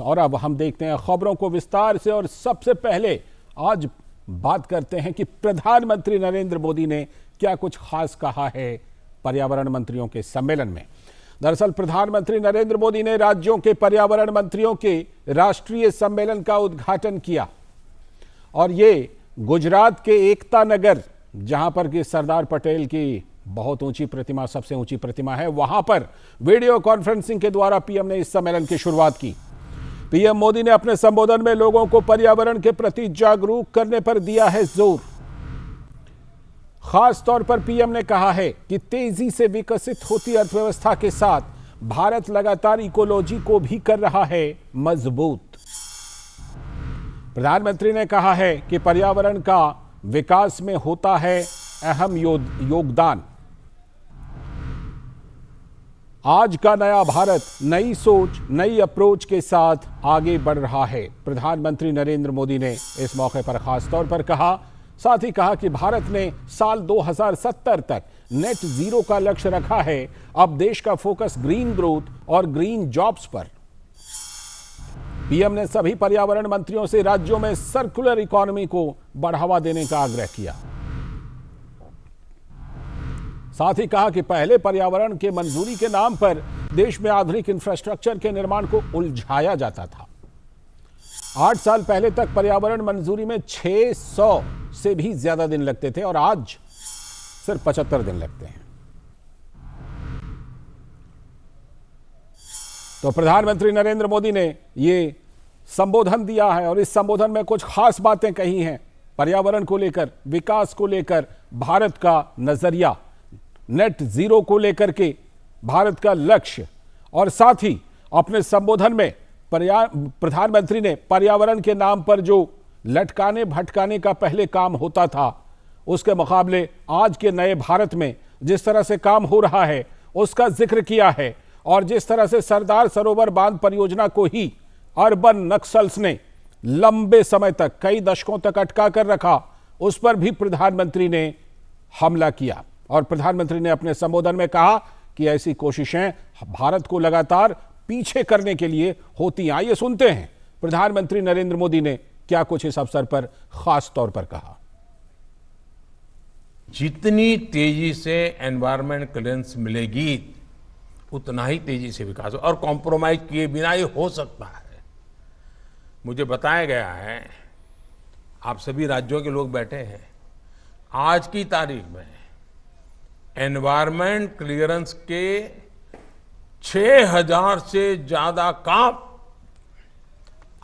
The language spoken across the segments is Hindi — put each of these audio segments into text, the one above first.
और अब हम देखते हैं खबरों को विस्तार से। और सबसे पहले आज बात करते हैं कि प्रधानमंत्री नरेंद्र मोदी ने क्या कुछ खास कहा है पर्यावरण मंत्रियों के सम्मेलन में। दरअसल प्रधानमंत्री नरेंद्र मोदी ने राज्यों के पर्यावरण मंत्रियों के राष्ट्रीय सम्मेलन का उद्घाटन किया और ये गुजरात के एकता नगर, जहां पर कि सरदार पटेल की बहुत ऊंची प्रतिमा, सबसे ऊंची प्रतिमा है, वहां पर वीडियो कॉन्फ्रेंसिंग के द्वारा पीएम ने इस सम्मेलन की शुरुआत की। पीएम मोदी ने अपने संबोधन में लोगों को पर्यावरण के प्रति जागरूक करने पर दिया है जोर। खास तौर पर पीएम ने कहा है कि तेजी से विकसित होती अर्थव्यवस्था के साथ भारत लगातार इकोलॉजी को भी कर रहा है मजबूत। प्रधानमंत्री ने कहा है कि पर्यावरण का विकास में होता है अहम योगदान। आज का नया भारत नई सोच, नई अप्रोच के साथ आगे बढ़ रहा है, प्रधानमंत्री नरेंद्र मोदी ने इस मौके पर खास तौर पर कहा। साथ ही कहा कि भारत ने साल 2070 तक नेट जीरो का लक्ष्य रखा है। अब देश का फोकस ग्रीन ग्रोथ और ग्रीन जॉब्स पर। पीएम ने सभी पर्यावरण मंत्रियों से राज्यों में सर्कुलर इकोनॉमी को बढ़ावा देने का आग्रह किया। साथ ही कहा कि पहले पर्यावरण के मंजूरी के नाम पर देश में आधुनिक इंफ्रास्ट्रक्चर के निर्माण को उलझाया जाता था। 8 साल पहले तक पर्यावरण मंजूरी में 600 से भी ज्यादा दिन लगते थे और आज सिर्फ 75 दिन लगते हैं। तो प्रधानमंत्री नरेंद्र मोदी ने ये संबोधन दिया है और इस संबोधन में कुछ खास बातें कही हैं पर्यावरण को लेकर, विकास को लेकर, भारत का नजरिया, नेट जीरो को लेकर के भारत का लक्ष्य। और साथ ही अपने संबोधन में प्रधानमंत्री ने पर्यावरण के नाम पर जो लटकाने भटकाने का पहले काम होता था, उसके मुकाबले आज के नए भारत में जिस तरह से काम हो रहा है उसका जिक्र किया है। और जिस तरह से सरदार सरोवर बांध परियोजना को ही अर्बन नक्सल्स ने लंबे समय तक, कई दशकों तक अटका कर रखा, उस पर भी प्रधानमंत्री ने हमला किया। और प्रधानमंत्री ने अपने संबोधन में कहा कि ऐसी कोशिशें भारत को लगातार पीछे करने के लिए होती हैं। आइए सुनते हैं प्रधानमंत्री नरेंद्र मोदी ने क्या कुछ इस अवसर पर खास तौर पर कहा। जितनी तेजी से एनवायरमेंट क्लियरेंस मिलेगी उतना ही तेजी से विकास हो और कॉम्प्रोमाइज किए बिना ये हो सकता है। मुझे बताया गया है, आप सभी राज्यों के लोग बैठे हैं, आज की तारीख में एनवायरमेंट क्लियरेंस के 6000 से ज्यादा काम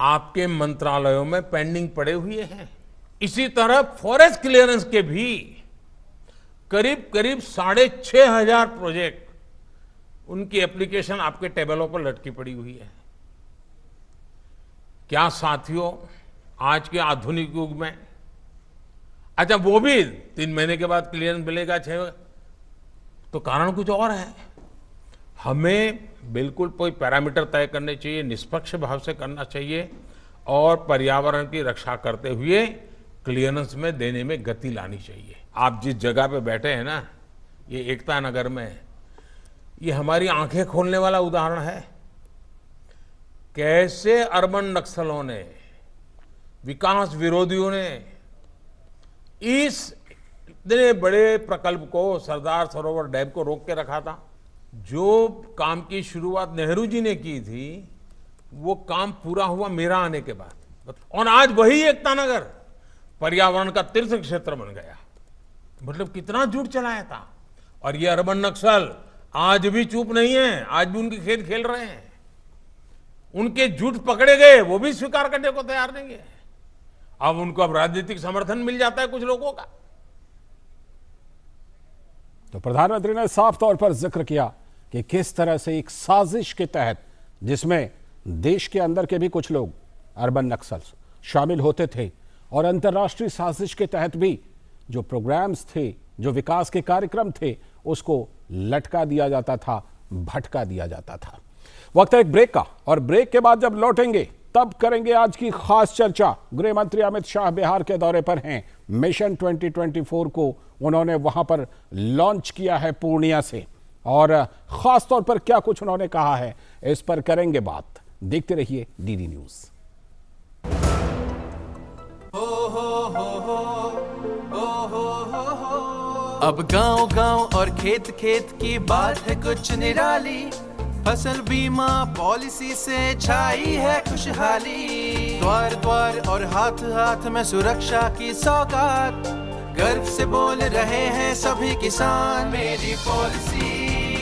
आपके मंत्रालयों में पेंडिंग पड़े हुए हैं। इसी तरह फॉरेस्ट क्लियरेंस के भी करीब करीब 6500 प्रोजेक्ट, उनकी एप्लीकेशन आपके टेबलों पर लटकी पड़ी हुई है। क्या साथियों, आज के आधुनिक युग में, अच्छा वो भी 3 महीने के बाद क्लियरेंस मिलेगा, 6, तो कारण कुछ और है। हमें बिल्कुल कोई पैरामीटर तय करने चाहिए, निष्पक्ष भाव से करना चाहिए और पर्यावरण की रक्षा करते हुए क्लियरेंस में देने में गति लानी चाहिए। आप जिस जगह पे बैठे हैं ना, ये एकता नगर में, ये हमारी आंखें खोलने वाला उदाहरण है। कैसे अर्बन नक्सलों ने, विकास विरोधियों ने इस इतने बड़े प्रकल्प को, सरदार सरोवर डैम को रोक के रखा था। जो काम की शुरुआत नेहरू जी ने की थी, वो काम पूरा हुआ मेरा आने के बाद। और आज वही एकता नगर पर्यावरण का तीर्थ क्षेत्र बन गया। मतलब कितना झूठ चलाया था। और ये अर्बन नक्सल आज भी चुप नहीं है, आज भी उनके खेल खेल रहे हैं। उनके झूठ पकड़े गए, वो भी स्वीकार करने को तैयार नहीं है। अब उनको अब राजनीतिक समर्थन मिल जाता है कुछ लोगों का। तो प्रधानमंत्री ने साफ तौर पर जिक्र किया कि किस तरह से एक साजिश के तहत, जिसमें देश के अंदर के भी कुछ लोग, अर्बन नक्सल्स, शामिल होते थे और अंतर्राष्ट्रीय साजिश के तहत भी जो प्रोग्राम्स थे, जो विकास के कार्यक्रम थे, उसको लटका दिया जाता था, भटका दिया जाता था। वक्त है एक ब्रेक का और ब्रेक के बाद जब लौटेंगे तब करेंगे आज की खास चर्चा। गृह मंत्री अमित शाह बिहार के दौरे पर हैं। मिशन 2024 को उन्होंने वहां पर लॉन्च किया है पूर्णिया से, और खास तौर पर क्या कुछ उन्होंने कहा है इस पर करेंगे बात। देखते रहिए डीडी न्यूज। अब गांव गांव और खेत खेत की बात है कुछ निराली, फसल बीमा पॉलिसी से छाई है खुशहाली। द्वार द्वार और हाथ हाथ में सुरक्षा की सौगात, गर्व से बोल रहे हैं सभी किसान, मेरी पॉलिसी